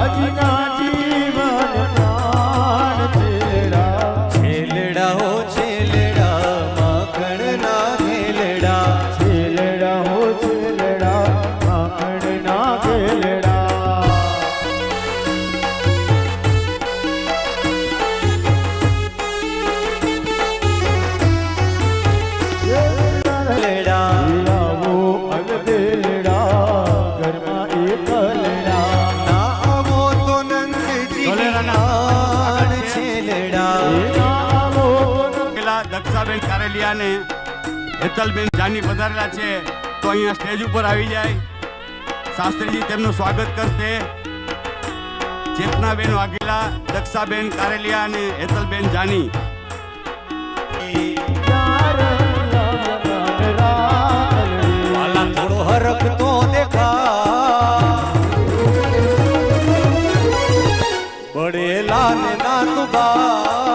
આજના જીવન પ્રાણ છેલડા છેલડા હો છેલડા માખણ ના ખેલડા છેલડા હો છેલડા માખણ ના ખેલડા આવો અલબેલડા ઘરમાં એકલડા ના આવો તો નંદજી નાન છેલડા આવો પેલા દક્ષાબેન કારેલિયા ને હેતલબેન જાની પધારેલા છે તો અહીંયા સ્ટેજ ઉપર આવી જાય. શાસ્ત્રીજી તેમનું સ્વાગત કરશે. ચેતનાબેન વાઘેલા, દક્ષાબેન કારેલિયા અને હેતલબેન જાની. વાલા થોડો હરખ તો દેખા બડેલા ને નાતુબા